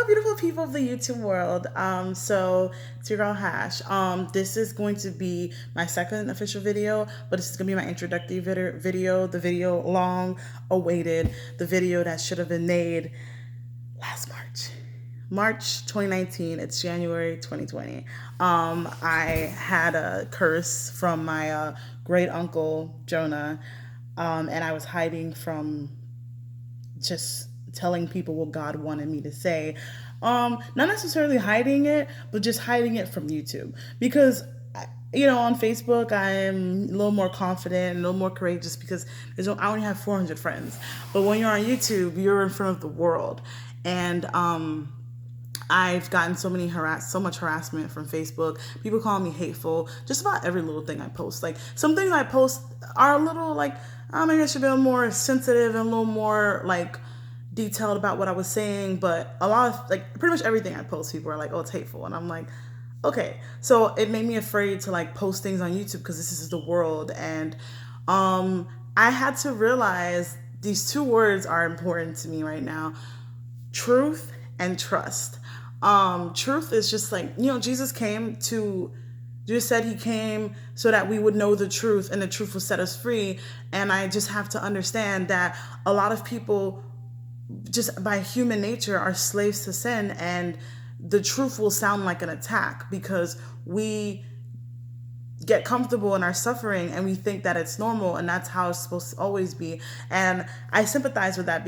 beautiful people of the YouTube world. So it's your girl Hash. This is going to be my second official video, but this is gonna be my introductory video, the video long awaited, the video that should have been made last March 2019. It's January 2020. I had a curse from my great uncle Jonah, and I was hiding from just telling people what God wanted me to say. Not necessarily hiding it, but just hiding it from YouTube. Because, on Facebook, I'm a little more confident, a little more courageous because I only have 400 friends. But when you're on YouTube, you're in front of the world. And I've gotten so much harassment from Facebook. People call me hateful. Just about every little thing I post. Like some things I post are a little like, maybe I should be a little more sensitive and a little more like detailed about what I was saying. But a lot of like pretty much everything I post, people are like, "Oh, it's hateful," and I'm like, okay. So it made me afraid to like post things on YouTube because this is the world, and I had to realize these two words are important to me right now: truth and trust. Truth is just like, Jesus said he came so that we would know the truth and the truth will set us free. And I just have to understand that a lot of people just by human nature are slaves to sin, and the truth will sound like an attack because we get comfortable in our suffering and we think that it's normal and that's how it's supposed to always be. And I empathize with that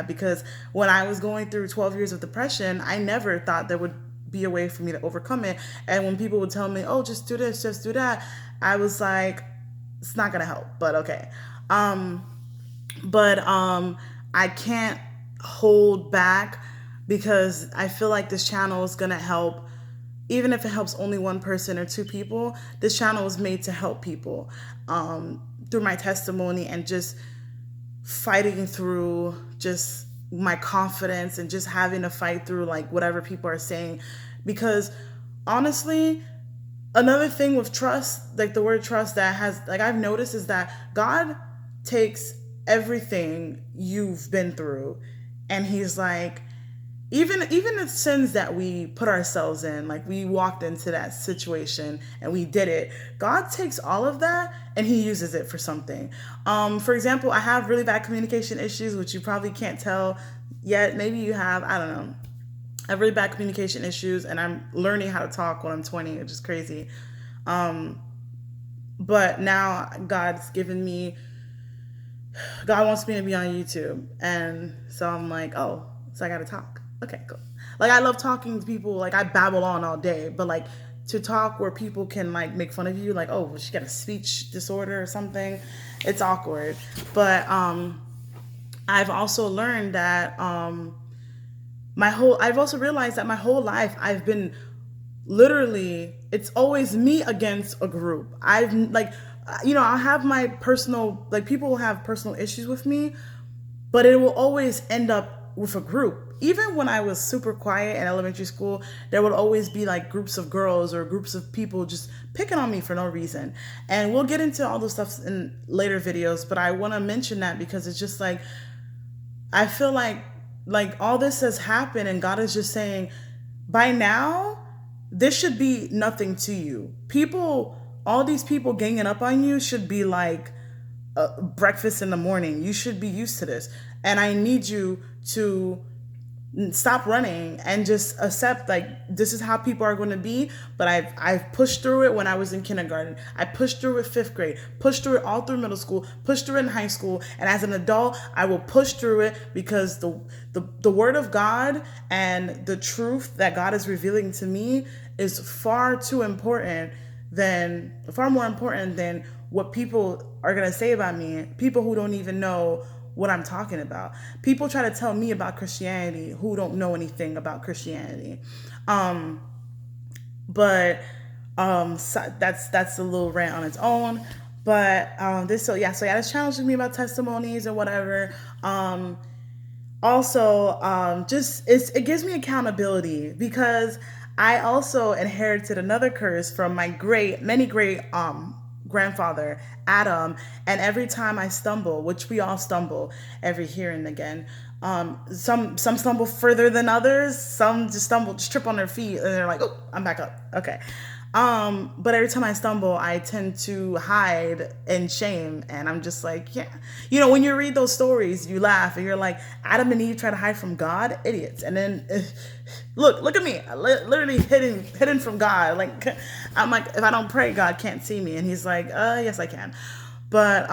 because when I was going through 12 years of depression, I never thought there would be a way for me to overcome it. And when people would tell me, "Oh, just do this, just do that," I was like, it's not gonna help, but okay. But I can't hold back because I feel like this channel is gonna help. Even if it helps only one person or two people, this channel was made to help people through my testimony and just fighting through just my confidence and just having to fight through like whatever people are saying. Because honestly, another thing with trust, like the word trust that has, like I've noticed is that God takes everything you've been through and he's like, even the sins that we put ourselves in, like we walked into that situation and we did it, God takes all of that and he uses it for something. For example, I have really bad communication issues, which you probably can't tell yet. Maybe you have, I don't know. I have really bad communication issues and I'm learning how to talk when I'm 20, which is crazy. But now God wants me to be on YouTube. And so I'm like, oh, so I gotta talk. Okay, cool. Like I love talking to people. Like I babble on all day, but like to talk where people can like make fun of you, like, oh, she got a speech disorder or something, it's awkward. But I've also learned that I've also realized that my whole life I've been literally, it's always me against a group. I've like, I have my personal, like people will have personal issues with me, but it will always end up with a group. Even when I was super quiet in elementary school, there would always be like groups of girls or groups of people just picking on me for no reason. And we'll get into all those stuff in later videos, but I want to mention that because it's just like, I feel like all this has happened and God is just saying, by now, this should be nothing to you. All these people ganging up on you should be like breakfast in the morning. You should be used to this. And I need you to stop running and just accept like this is how people are going to be. But I've pushed through it when I was in kindergarten. I pushed through it 5th grade, pushed through it all through middle school, pushed through it in high school, and as an adult I will push through it because the word of God and the truth that God is revealing to me is far more important than what people are going to say about me. People who don't even know what I'm talking about. People try to tell me about Christianity who don't know anything about Christianity. But so that's a little rant on its own. But this challenging me about testimonies or whatever. Also, it gives me accountability because I also inherited another curse from my many great grandfather, Adam. And every time I stumble, which we all stumble every here and again, Some stumble further than others. Some just trip on their feet, and they're like, "Oh, I'm back up." Okay. But every time I stumble, I tend to hide in shame, and I'm just like, yeah. When you read those stories, you laugh, and you're like, Adam and Eve try to hide from God, idiots. And then, look at me, literally hidden from God. Like, I'm like, if I don't pray, God can't see me, and He's like, yes, I can. But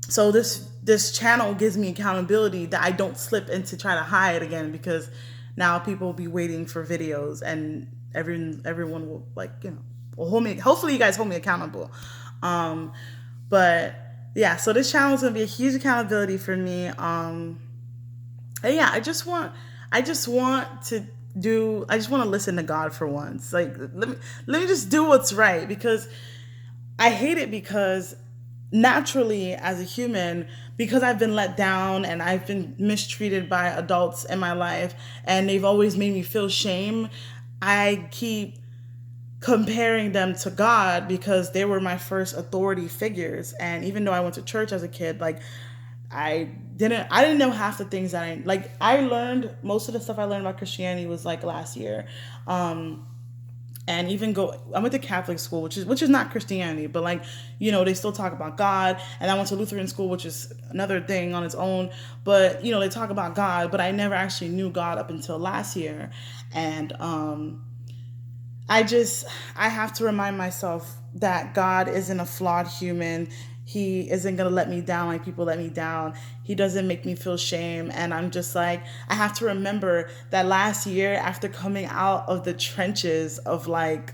so this channel gives me accountability that I don't slip into try to hide again, because now people will be waiting for videos, and everyone will, like, will hold me. Hopefully you guys hold me accountable. But yeah, so this channel is gonna be a huge accountability for me. And yeah, I just want to listen to God for once. Like, let me just do what's right, because I hate it, because naturally, as a human, because I've been let down and I've been mistreated by adults in my life, and they've always made me feel shame, I keep comparing them to God, because they were my first authority figures. And even though I went to church as a kid, like, I didn't know half the things that I learned. Most of the stuff I learned about Christianity was like last year. And even I went to Catholic school, which is not Christianity, but, like, they still talk about God. And I went to Lutheran school, which is another thing on its own, but they talk about God, but I never actually knew God up until last year. And I have to remind myself that God isn't a flawed human. He isn't going to let me down like people let me down. He doesn't make me feel shame. And I'm just like, I have to remember that last year, after coming out of the trenches of like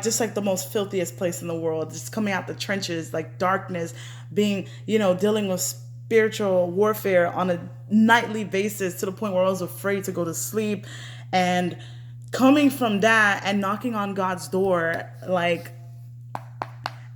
just like the most filthiest place in the world, just coming out the trenches, like darkness, being, dealing with spiritual warfare on a nightly basis, to the point where I was afraid to go to sleep. And coming from that and knocking on God's door, like,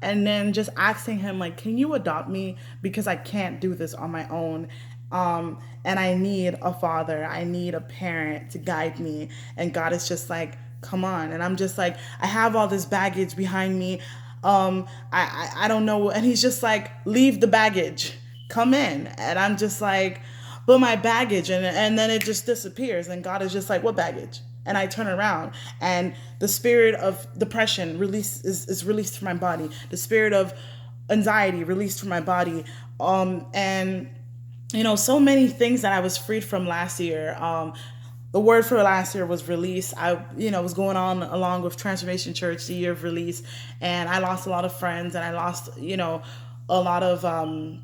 and then just asking Him, like, can you adopt me? Because I can't do this on my own. And I need a father. I need a parent to guide me. And God is just like, come on. And I'm just like, I have all this baggage behind me. I don't know. And He's just like, leave the baggage. Come in. And I'm just like, but my baggage. And then it just disappears. And God is just like, what baggage? And I turn around, and the spirit of depression is released from my body. The spirit of anxiety released from my body. And so many things that I was freed from last year. The word for last year was release. I was going on along with Transformation Church, the year of release, and I lost a lot of friends, and I lost, a lot of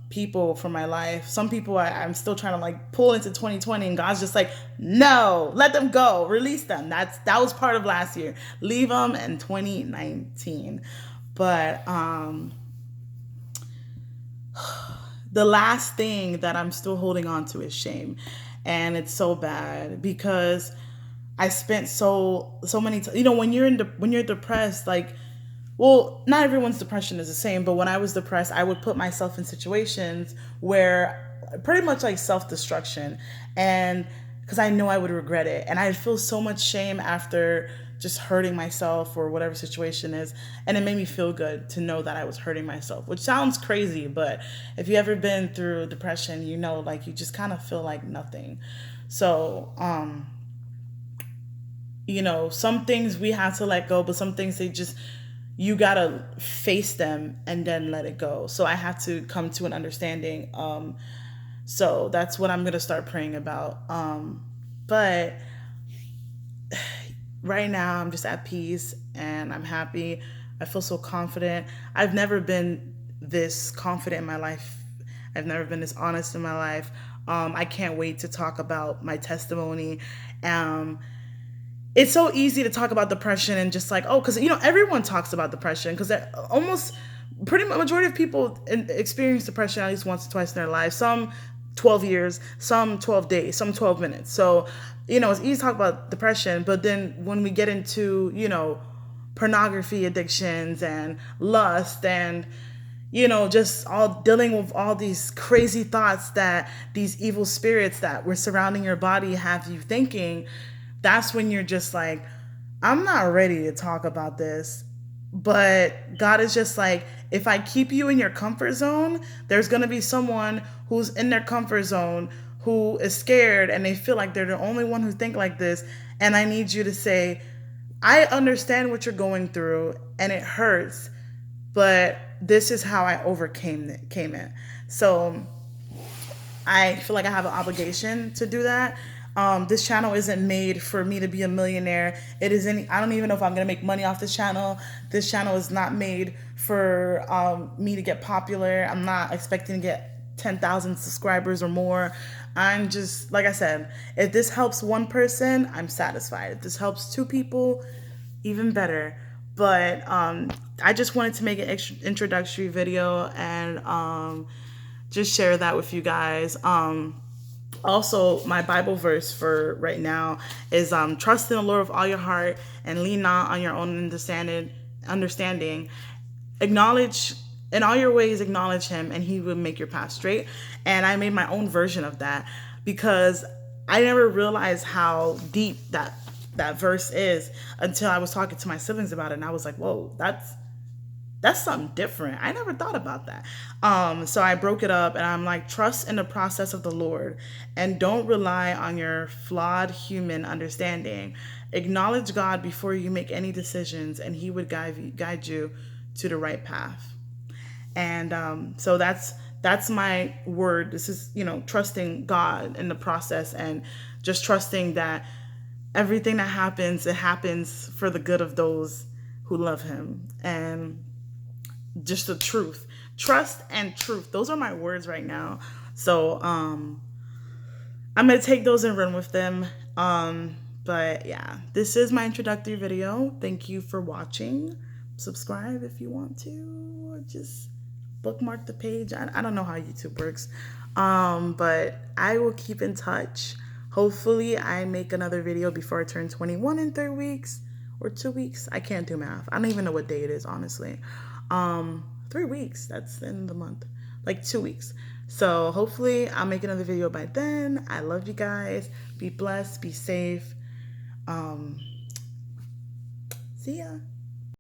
people from my life. Some people I'm still trying to, like, pull into 2020, and God's just like, no, let them go, release them. That was part of last year. Leave them in 2019. But the last thing that I'm still holding on to is shame, and it's so bad, because I spent so many when you're depressed, like, well, not everyone's depression is the same, but when I was depressed, I would put myself in situations where pretty much like self-destruction, and because I know I would regret it, and I'd feel so much shame after just hurting myself or whatever situation is, and it made me feel good to know that I was hurting myself, which sounds crazy, but if you ever been through depression, like, you just kind of feel like nothing. So, some things we have to let go, but some things you gotta face them and then let it go. So I have to come to an understanding. So that's what I'm gonna start praying about. But right now I'm just at peace, and I'm happy. I feel so confident. I've never been this confident in my life. I've never been this honest in my life. I can't wait to talk about my testimony. It's so easy to talk about depression and just like, because everyone talks about depression, because almost pretty much majority of people experience depression at least once or twice in their life. Some 12 years, some 12 days, some 12 minutes. So it's easy to talk about depression, but then when we get into pornography addictions and lust and just all dealing with all these crazy thoughts that these evil spirits that were surrounding your body have you thinking, that's when you're just like, I'm not ready to talk about this. But God is just like, if I keep you in your comfort zone, there's going to be someone who's in their comfort zone who is scared and they feel like they're the only one who think like this. And I need you to say, I understand what you're going through and it hurts, but this is how I overcame it. So I feel like I have an obligation to do that. This channel isn't made for me to be a millionaire. It isn't. I don't even know if I'm gonna make money off this channel. This channel is not made for me to get popular. I'm not expecting to get 10,000 subscribers or more. I'm just, like I said, if this helps one person, I'm satisfied. If this helps two people, even better. But I just wanted to make an introductory video and just share that with you guys. Also, my Bible verse for right now is trust in the Lord with all your heart and lean not on your own understanding. Acknowledge in all your ways, acknowledge him and he will make your path straight. And I made my own version of that because I never realized how deep that verse is until I was talking to my siblings about it. And I was like, whoa, that's something different. I never thought about that. So I broke it up and I'm like, trust in the process of the Lord and don't rely on your flawed human understanding. Acknowledge God before you make any decisions and he would guide you to the right path. And so that's my word. This is, trusting God in the process and just trusting that everything that happens, it happens for the good of those who love him. And just the truth, trust and truth. Those are my words right now. So I'm gonna take those and run with them. But yeah, this is my introductory video. Thank you for watching. Subscribe if you want to, or just bookmark the page. I don't know how YouTube works. But I will keep in touch. Hopefully I make another video before I turn 21 in 3 weeks or 2 weeks. I can't do math. I don't even know what day it is, honestly. 3 weeks, that's in the month, like 2 weeks. So hopefully I'll make another video by then. I love you guys. Be blessed, be safe. See ya.